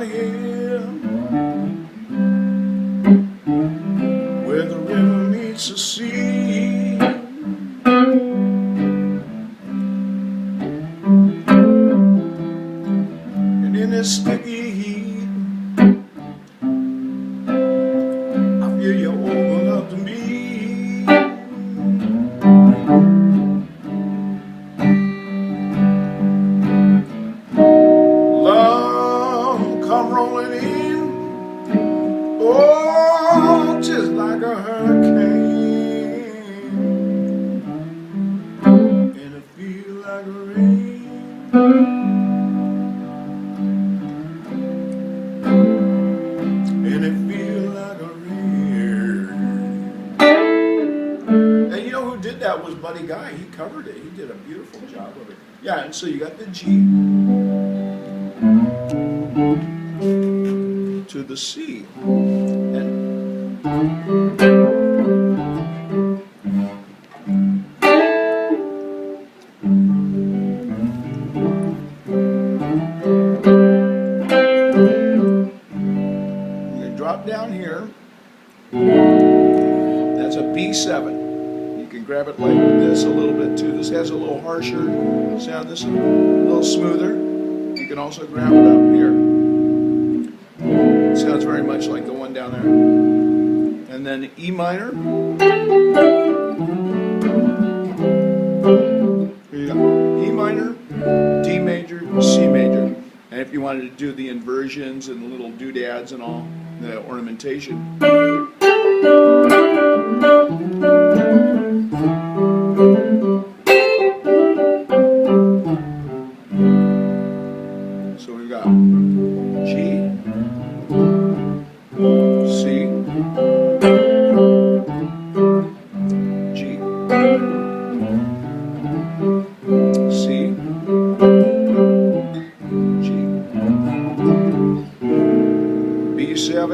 down here where the river meets the sea. And in this sticky heat, I feel you open up to me. Come rolling in, oh, just like a hurricane, and it feels like rain, and it feels like a rain. And you know who did that was Buddy Guy. He covered it. He did a beautiful job of it. Yeah, and so you got the G to the C, and you drop down here. That's a B7. You can grab it like this a little bit too. This has a little harsher sound. This is a little smoother. You can also grab it up here. It sounds very much like the one down there. And then E minor. Here you go. E minor, D major, C major. And if you wanted to do the inversions and the little doodads and all, the ornamentation. So we've got G, C, G, C, G, B7,